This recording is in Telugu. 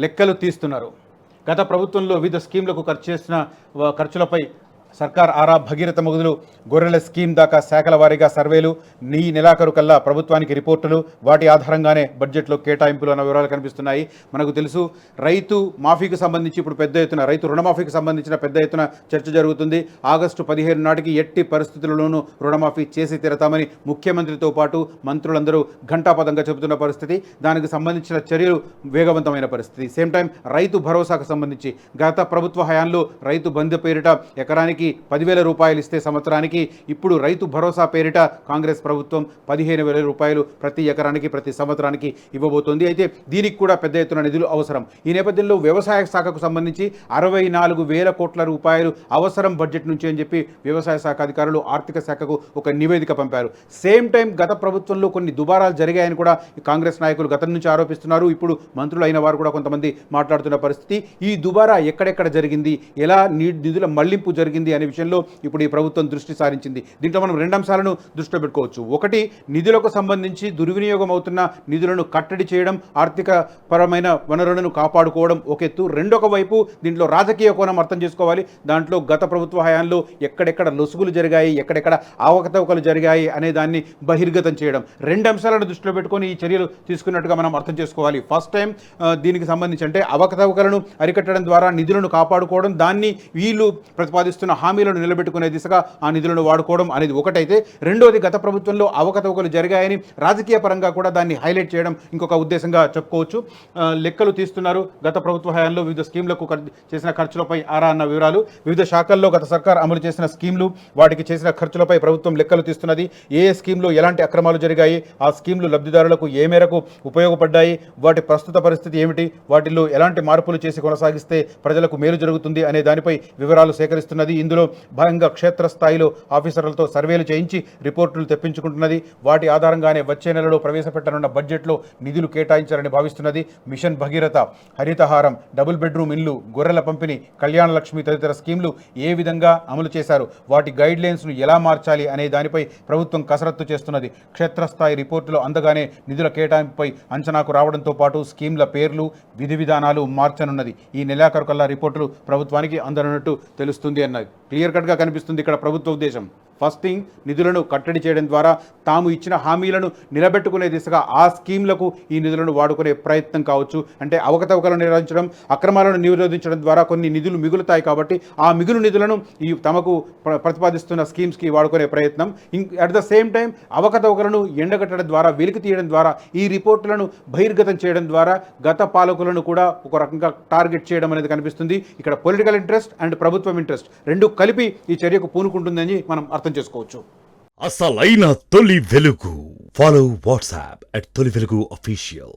లెక్కలు తీస్తున్నారు. గత ప్రభుత్వంలో వివిధ స్కీమ్లకు ఖర్చు చేసిన ఖర్చులపై సర్కార్ ఆరా భగీరథ మొగుదులు గొర్రెల స్కీమ్ దాకా శాఖల వారీగా సర్వేలు, ఈ నెలాఖరు కల్లా ప్రభుత్వానికి రిపోర్టులు, వాటి ఆధారంగానే బడ్జెట్లో కేటాయింపులు అన్న వివరాలు కనిపిస్తున్నాయి. మనకు తెలుసు రైతు మాఫీకి సంబంధించి ఇప్పుడు పెద్ద ఎత్తున రైతు రుణమాఫీకి సంబంధించిన పెద్ద ఎత్తున చర్చ జరుగుతుంది. ఆగస్టు 15 నాటికి ఎట్టి పరిస్థితుల్లోనూ రుణమాఫీ చేసి తీరతామని ముఖ్యమంత్రితో పాటు మంత్రులందరూ ఘంటాపథంగా చెబుతున్న పరిస్థితి. దానికి సంబంధించిన చర్యలు వేగవంతమైన పరిస్థితి. సేమ్ టైం రైతు భరోసాకు సంబంధించి గత ప్రభుత్వ హయాంలో రైతు బంధు పేరిట ఎకరానికి 10,000 రూపాయలు ఇస్తే సంవత్సరానికి ఇప్పుడు రైతు భరోసా పేరిట కాంగ్రెస్ ప్రభుత్వం 15,000 రూపాయలు ప్రతి ఎకరానికి ప్రతి సంవత్సరానికి ఇవ్వబోతోంది. అయితే దీనికి కూడా పెద్ద ఎత్తున నిధులు అవసరం. ఈ నేపథ్యంలో వ్యవసాయ శాఖకు సంబంధించి 64,000 కోట్ల రూపాయలు అవసరం బడ్జెట్ నుంచి అని చెప్పి వ్యవసాయ శాఖ అధికారులు ఆర్థిక శాఖకు ఒక నివేదిక పంపారు. సేమ్ టైం గత ప్రభుత్వంలో కొన్ని దుబారాలు జరిగాయని కూడా కాంగ్రెస్ నాయకులు గతం నుంచి ఆరోపిస్తున్నారు. ఇప్పుడు మంత్రులు అయిన వారు కూడా కొంతమంది మాట్లాడుతున్న పరిస్థితి. ఈ దుబారా ఎక్కడెక్కడ జరిగింది, ఎలా నిధుల మళ్లింపు జరిగింది అనే విషయంలో ఇప్పుడు ఈ ప్రభుత్వం దృష్టి సారించింది. దీంట్లో మనం 2 అంశాలను దృష్టిలో పెట్టుకోవచ్చు. ఒకటి, నిధులకు సంబంధించి దుర్వినియోగం అవుతున్న నిధులను కట్టడి చేయడం, ఆర్థిక పరమైన వనరులను కాపాడుకోవడం ఒక ఎత్తు. రెండొక వైపు దీంట్లో రాజకీయ కోణం అర్థం చేసుకోవాలి. దాంట్లో గత ప్రభుత్వ హయాంలో ఎక్కడెక్కడ లొసుగులు జరిగాయి, ఎక్కడెక్కడ అవకతవకలు జరిగాయి అనే దాన్ని బహిర్గతం చేయడం. 2 అంశాలను దృష్టిలో పెట్టుకొని ఈ చర్యలు తీసుకున్నట్టుగా మనం అర్థం చేసుకోవాలి. ఫస్ట్ టైం దీనికి సంబంధించి అంటే అవకతవకలను అరికట్టడం ద్వారా నిధులను కాపాడుకోవడం, దాన్ని వీళ్ళు ప్రతిపాదిస్తున్న హామీలను నిలబెట్టుకునే దిశగా ఆ నిధులను వాడుకోవడం అనేది ఒకటైతే, రెండోది గత ప్రభుత్వంలో అవకతవకలు జరిగాయని రాజకీయ పరంగా కూడా దాన్ని హైలైట్ చేయడం ఇంకొక ఉద్దేశంగా చెప్పుకోవచ్చు. లెక్కలు తీస్తున్నారు. గత ప్రభుత్వ హయాంలో వివిధ స్కీమ్లకు చేసిన ఖర్చులపై ఆరా అన్న వివరాలు. వివిధ శాఖల్లో గత సర్కార్ అమలు చేసిన స్కీమ్లు, వాటికి చేసిన ఖర్చులపై ప్రభుత్వం లెక్కలు తీస్తున్నది. ఏ స్కీమ్లో ఎలాంటి అక్రమాలు జరిగాయి, ఆ స్కీమ్లు లబ్ధిదారులకు ఏ మేరకు ఉపయోగపడ్డాయి, వాటి ప్రస్తుత పరిస్థితి ఏమిటి, వాటిల్లో ఎలాంటి మార్పులు చేసి కొనసాగిస్తే ప్రజలకు మేలు జరుగుతుంది అనే దానిపై వివరాలు సేకరిస్తున్నది. ఇందులో భాగంగా క్షేత్రస్థాయిలో ఆఫీసర్లతో సర్వేలు చేయించి రిపోర్టులు తెప్పించుకుంటున్నది. వాటి ఆధారంగానే వచ్చే నెలలో ప్రవేశపెట్టనున్న బడ్జెట్లో నిధులు కేటాయించాలని భావిస్తున్నది. Mission Bhagiratha, Harithaharam, double bedroom ఇల్లు, గొర్రెల పంపిణీ, కళ్యాణ లక్ష్మి తదితర స్కీమ్లు ఏ విధంగా అమలు చేశారు, వాటి గైడ్ లైన్స్ను ఎలా మార్చాలి అనే దానిపై ప్రభుత్వం కసరత్తు చేస్తున్నది. క్షేత్రస్థాయి రిపోర్టులు అందగానే నిధుల కేటాయింపుపై అంచనాకు రావడంతో పాటు స్కీమ్ల పేర్లు, విధి విధానాలు మార్చనున్నది. ఈ నెలాఖరు కల్లా రిపోర్టులు ప్రభుత్వానికి అందనున్నట్టు తెలుస్తుంది అన్నది క్లియర్ కట్గా కనిపిస్తుంది ఇక్కడ ప్రభుత్వ ఉద్దేశం. ఫస్ట్ థింగ్, నిధులను కట్టడి చేయడం ద్వారా తాము ఇచ్చిన హామీలను నిలబెట్టుకునే దిశగా ఆ స్కీమ్లకు ఈ నిధులను వాడుకునే ప్రయత్నం కావచ్చు. అంటే అవకతవకలను నిరోధించడం, అక్రమాలను నిరోధించడం ద్వారా కొన్ని నిధులు మిగులుతాయి కాబట్టి ఆ మిగులు నిధులను ఈ తమకు ప్రతిపాదిస్తున్న స్కీమ్స్కి వాడుకునే ప్రయత్నం. అట్ ద సేమ్ టైం అవకతవకలను ఎండగట్టడం ద్వారా, వెలికి తీయడం ద్వారా, ఈ రిపోర్టులను బహిర్గతం చేయడం ద్వారా గత పాలకులను కూడా ఒక రకంగా టార్గెట్ చేయడం అనేది కనిపిస్తుంది. ఇక్కడ పొలిటికల్ ఇంట్రెస్ట్ అండ్ ప్రభుత్వం ఇంట్రెస్ట్ రెండు కలిపి ఈ చర్యకు పూనుకుంటుందని మనం అర్థం చేసుకోవచ్చు. అసలైన తొలి వెలుగు. ఫాలో వాట్సాప్ @తొలి వెలుగు official.